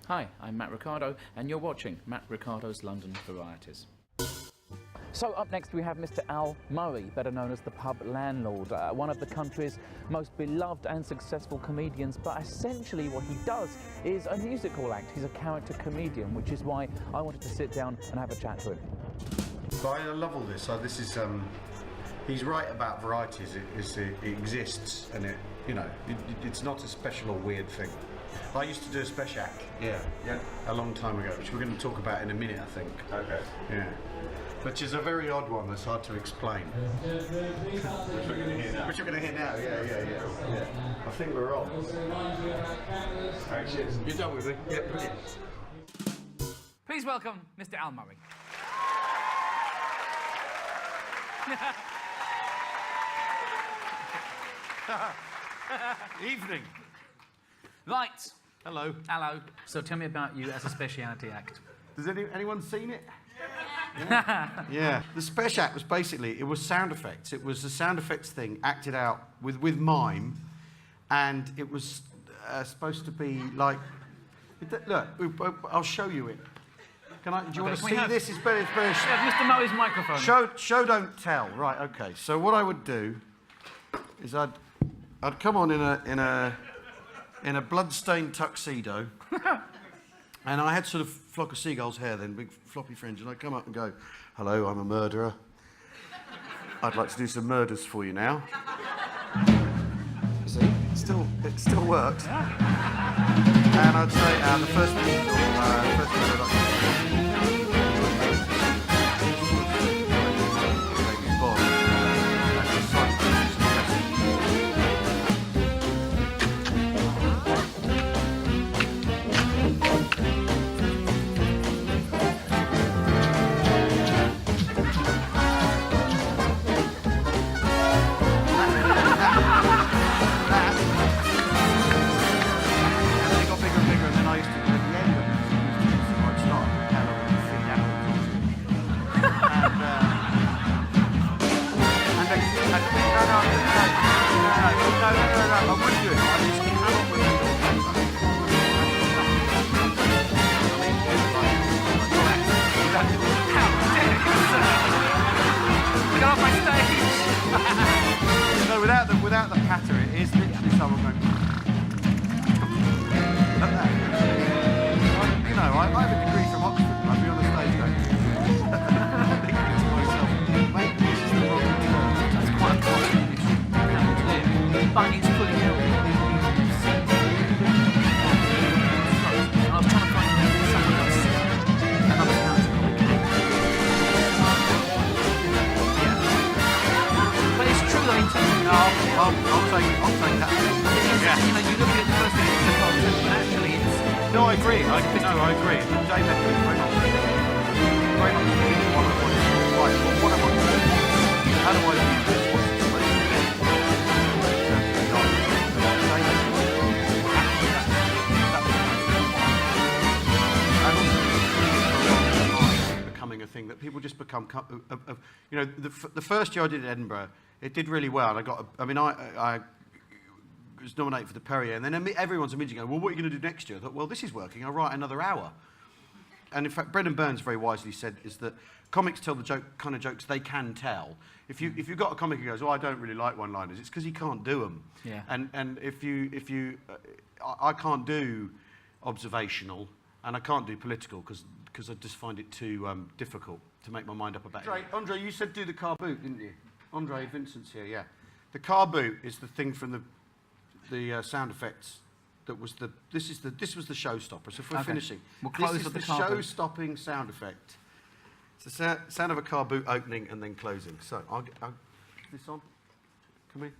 Hi, I'm Matt Ricardo, and you're watching Matt Ricardo's London Varieties. So up next we have Mr. Al Murray, better known as the pub landlord, one of the country's most beloved and successful comedians, but essentially what he does is a musical act. He's a character comedian, which is why I wanted to sit down and have a chat to him. So I love all this. So this is, he's right about varieties. It exists, and it's not a special or weird thing. I used to do a special act, yeah, a long time ago, which we're going to talk about in a minute, I think. Okay. Yeah. Which is a very odd one that's hard to explain. Which we're going to hear now. Which we're going to hear now, yeah. I think we're on. Cheers. You're done with me? Yeah, brilliant. Please welcome Mr. Al Murray. Evening. Right. Hello. Hello. So tell me about you as a speciality act. Has anyone seen it? Yeah. The special act was basically, it was sound effects. It was a sound effects thing acted out with mime, and it was supposed to be like, look, I'll show you it. Do you want to see this? It's better. Yeah, Mr. Murray's microphone. Show, don't tell. Right. Okay. So what I would do is I'd come on in a blood-stained tuxedo, and I had sort of flock of seagulls' hair then, big floppy fringe, and I'd come up and go, "Hello, I'm a murderer. I'd like to do some murders for you now." See, it still works. Yeah. And I'd say, the first thing I'd like to do. Without the patter, it is literally someone going like that. I have a degree from Oxford, and I'd be on the stage going thinking to myself, maybe this is the wrong term. That's quite a common issue, but it's fully held. I was trying to find someone else, another character. Yeah. But it's true though, in terms of I'll take that. Yeah. You look at the first thing it's about, but actually it's... No, I agree. I agree. Dave Edwards is very much one of right, what am I doing? How do I do this? What's the space? Becoming a thing that people just become... the first year I did at Edinburgh, it did really well. I was nominated for the Perrier, and then everyone's immediately going, well, what are you going to do next year? I thought, well, this is working. I'll write another hour. And in fact, Brendan Burns very wisely said is that comics tell the kind of jokes they can tell. If you've got a comic who goes, oh, I don't really like one-liners, it's because he can't do them. Yeah. And I can't do observational, and I can't do political because I just find it too difficult to make my mind up about it. Andre, you said do the car boot, didn't you? Andre Vincent's here, yeah. The car boot is the thing from the sound effects that was this was the showstopper. So if we're finishing, we'll close this is with the show-stopping sound effect. It's the sound of a car boot opening and then closing. So I'll get this on. Come in.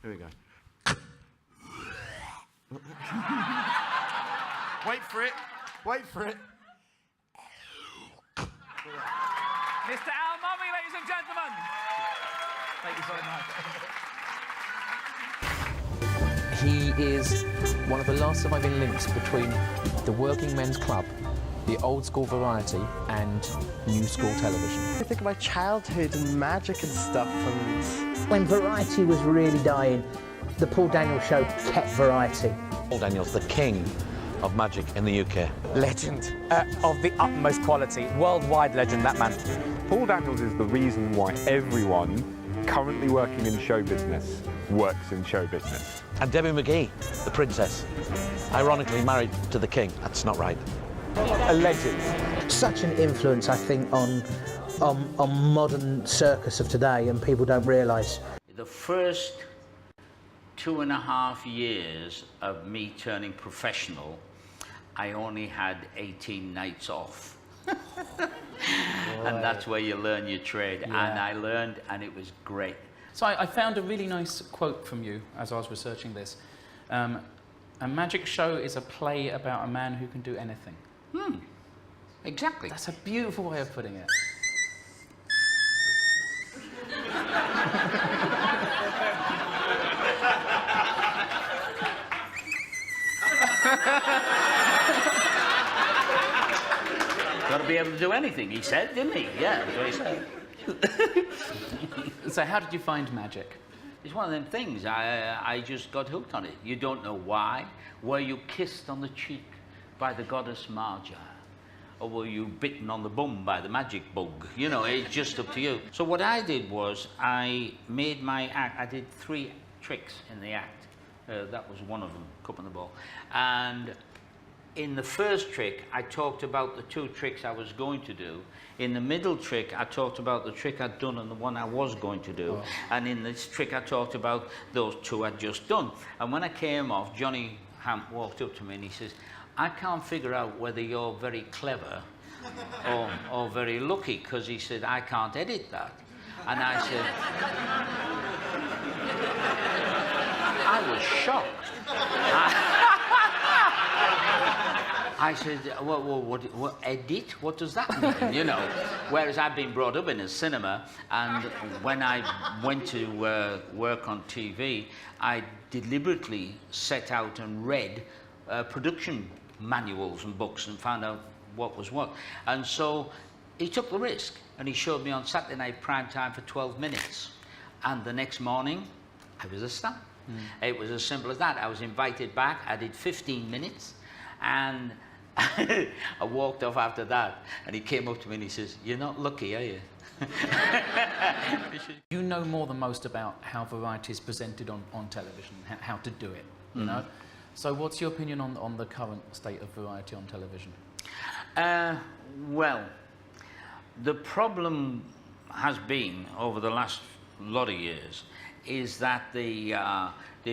Here we go. Wait for it. Wait for it. Mr. Al Murray, ladies and gentlemen. Thank you very much. He is one of the last surviving links between the working men's club, the old school variety, and new school television. I think of my childhood and magic and stuff. And when variety was really dying, the Paul Daniels Show kept variety. Paul Daniels, the king of magic in the UK. Legend of the utmost quality. Worldwide legend, that man. Paul Daniels is the reason why everyone currently working in show business works in show business. And Debbie McGee, the princess, ironically married to the king. That's not right. A legend. Such an influence, I think, on modern circus of today, and people don't realise. The first 2.5 years of me turning professional, I only had 18 nights off. And that's where you learn your trade. Yeah. And I learned, and it was great. So I found a really nice quote from you as I was researching this. A magic show is a play about a man who can do anything. Exactly. That's a beautiful way of putting it. Got to be able to do anything, he said, didn't he? Yeah, that's what he said. So how did you find magic? It's one of them things. I just got hooked on it. You don't know why. Were you kissed on the cheek by the goddess Marja? Or were you bitten on the bum by the magic bug? You know, it's just up to you. So what I did was I made my act. I did 3 tricks in the act. That was one of them, cup on the ball. And in the first trick, I talked about the 2 tricks I was going to do. In the middle trick, I talked about the trick I'd done and the one I was going to do. Oh. And in this trick, I talked about those 2 I'd just done. And when I came off, Johnny Hamp walked up to me and he says, I can't figure out whether you're very clever or very lucky, because he said, I can't edit that. And I said, I was shocked. I said, what, edit? What does that mean, you know? Whereas I've been brought up in a cinema, and when I went to work on TV, I deliberately set out and read production manuals and books and found out what was what. And so he took the risk, and he showed me on Saturday night prime time for 12 minutes. And the next morning, I was a star. It was as simple as that. I was invited back, I did 15 minutes, and I walked off after that, and he came up to me and he says, you're not lucky, are you? You know more than most about how Variety is presented on television, how to do it, you know? So what's your opinion on the current state of Variety on television? Well, the problem has been, over the last lot of years, is that they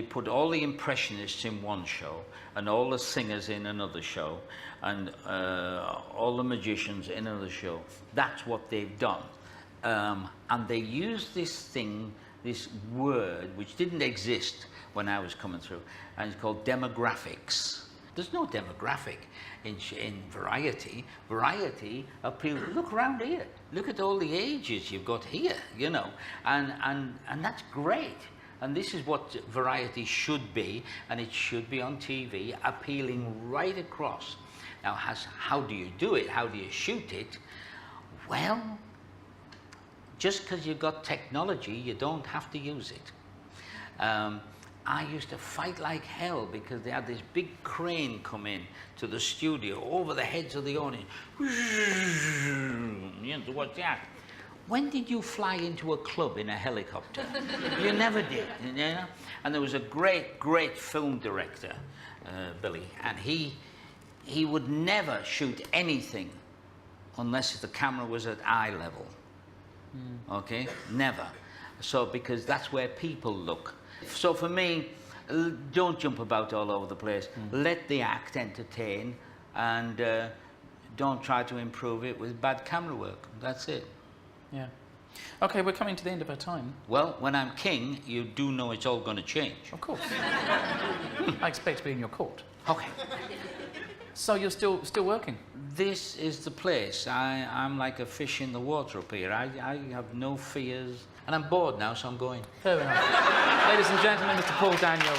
put all the impressionists in one show and all the singers in another show and all the magicians in another show. That's what they've done. And they use this word, which didn't exist when I was coming through, and it's called demographics. There's no demographic in Variety. Variety appeals, look around here, look at all the ages you've got here, you know, and that's great. And this is what Variety should be, and it should be on TV, appealing right across. Now, how do you do it? How do you shoot it? Well, just because you've got technology, you don't have to use it. I used to fight like hell because they had this big crane come in to the studio over the heads of the audience. You know, to watch the act. When did you fly into a club in a helicopter? You never did, you know? And there was a great, great film director, Billy, and he would never shoot anything unless the camera was at eye level. Okay? Never. So, because that's where people look. So for me, don't jump about all over the place. Let the act entertain, and don't try to improve it with bad camera work. That's it. Yeah. Okay, we're coming to the end of our time. Well, when I'm king, you do know it's all going to change. Of course. I expect to be in your court. Okay. So you're still working? This is the place. I'm like a fish in the water up here. I have no fears. And I'm bored now, so I'm going. Fair enough. Ladies and gentlemen, Mr. Paul Daniels.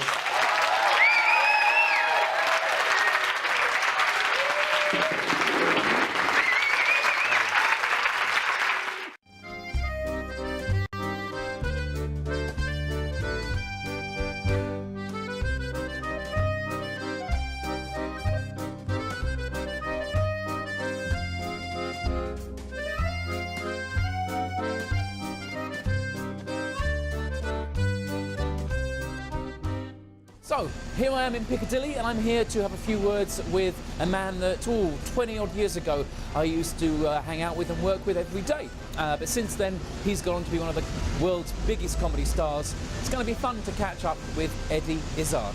So, here I am in Piccadilly, and I'm here to have a few words with a man that, 20 odd years ago, I used to hang out with and work with every day. But since then, he's gone on to be one of the world's biggest comedy stars. It's going to be fun to catch up with Eddie Izzard.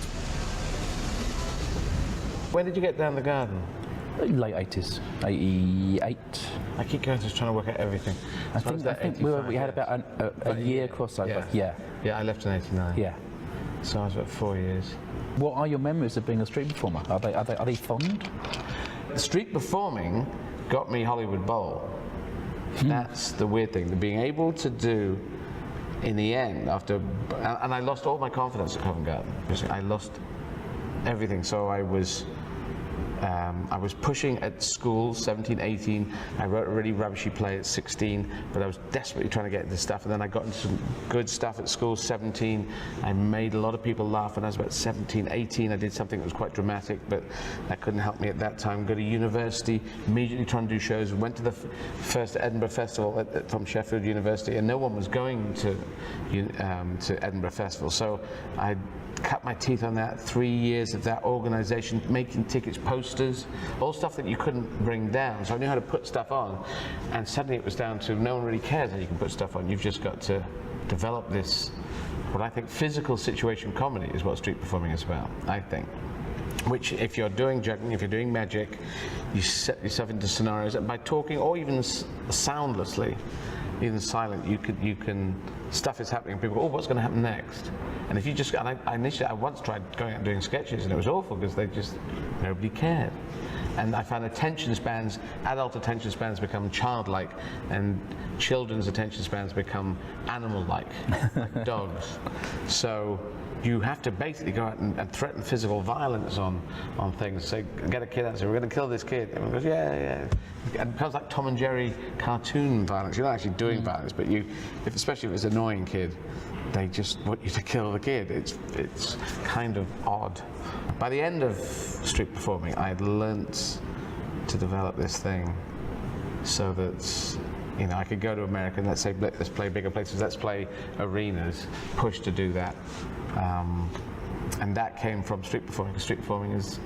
When did you get down the garden? Late 80s, 88. I keep going just trying to work out everything. I think we had about a year crossover. Yeah. Yeah, I left in 89. Yeah. So I was about 4 years. What are your memories of being a street performer? Are they fond? Street performing got me Hollywood Bowl. That's the weird thing. The being able to do, in the end, after, and I lost all my confidence at Covent Garden. I lost everything. So I was pushing at school, 17, 18. I wrote a really rubbishy play at 16, but I was desperately trying to get into stuff. And then I got into some good stuff at school, 17. I made a lot of people laugh when I was about 17, 18. I did something that was quite dramatic, but that couldn't help me at that time. Go to university, immediately trying to do shows. Went to the first Edinburgh Festival from Sheffield University, and no one was going to Edinburgh Festival. So I cut my teeth on that. 3 years of that organisation, making tickets, posters, all stuff that you couldn't bring down. So I knew how to put stuff on, and suddenly it was down to no one really cares how you can put stuff on. You've just got to develop this, what I think physical situation comedy is what street performing is about, I think. Which, if you're doing juggling, if you're doing magic, you set yourself into scenarios, and by talking or even soundlessly, even silent, you can, stuff is happening, people go, oh, what's going to happen next? And if you just, and I once tried going out and doing sketches, and it was awful because nobody cared. And I found adult attention spans become childlike, and children's attention spans become animal-like, like dogs. So you have to basically go out and threaten physical violence on things. Say, get a kid out and say, we're going to kill this kid. Everyone goes, yeah. And it becomes like Tom and Jerry cartoon violence. You're not actually doing violence, but especially if it's an annoying kid, they just want you to kill the kid. It's kind of odd. By the end of street performing, I had learnt to develop this thing so that, I could go to America and let's play bigger places, let's play arenas, push to do that. And that came from street performing, because street performing is,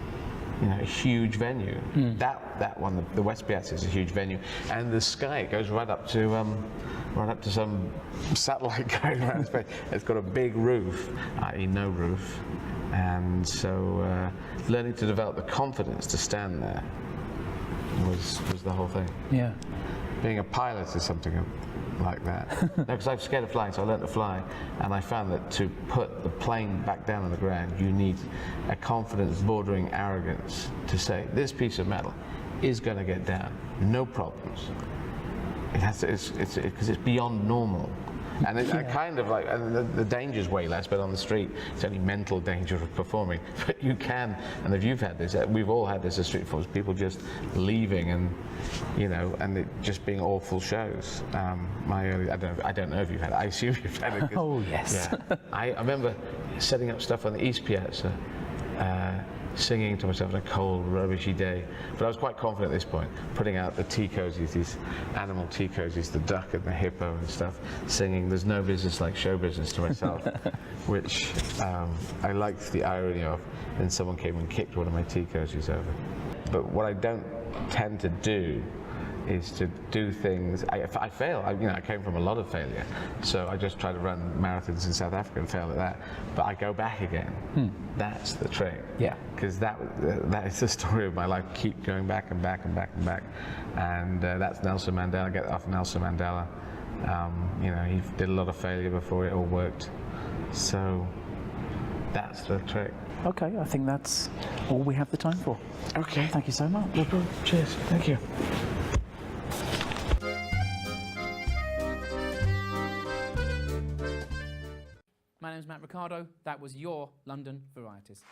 a huge venue. That one, the West Piazza, is a huge venue, and the sky, it goes right up to some satellite going around space. It's got a big roof, i.e. no roof, and so learning to develop the confidence to stand there was the whole thing. Yeah. Being a pilot is something like that. Because I'm scared of flying, so I learned to fly, and I found that to put the plane back down on the ground, you need a confidence bordering arrogance to say, this piece of metal is going to get down, no problems. It has to, because it's beyond normal. And I kind of like, and the danger's way less, but on the street, it's only mental danger of performing. But you can, and if you've had this, we've all had this as street performers, people just leaving and, and it just being awful shows. I don't know if you've had it. I assume you've had it. Oh, yes. Yeah. I remember setting up stuff on the East Piazza, singing to myself on a cold, rubbishy day. But I was quite confident at this point, putting out the tea cozies, these animal tea cozies, the duck and the hippo and stuff, singing There's No Business Like Show Business to myself, which I liked the irony of. Then someone came and kicked one of my tea cozies over. But what I don't tend to do is to do things, I fail, I came from a lot of failure, so I just try to run marathons in South Africa and fail at that, but I go back again. That's the trick. Yeah. Because that is the story of my life, keep going back and back and back and back, and that's Nelson Mandela, get off Nelson Mandela. He did a lot of failure before it all worked, so that's the trick. Okay, I think that's all we have the time for. Okay. Thank you so much. No problem. Cheers. Thank you. My name's Matt Ricardo. That was your London Varieties.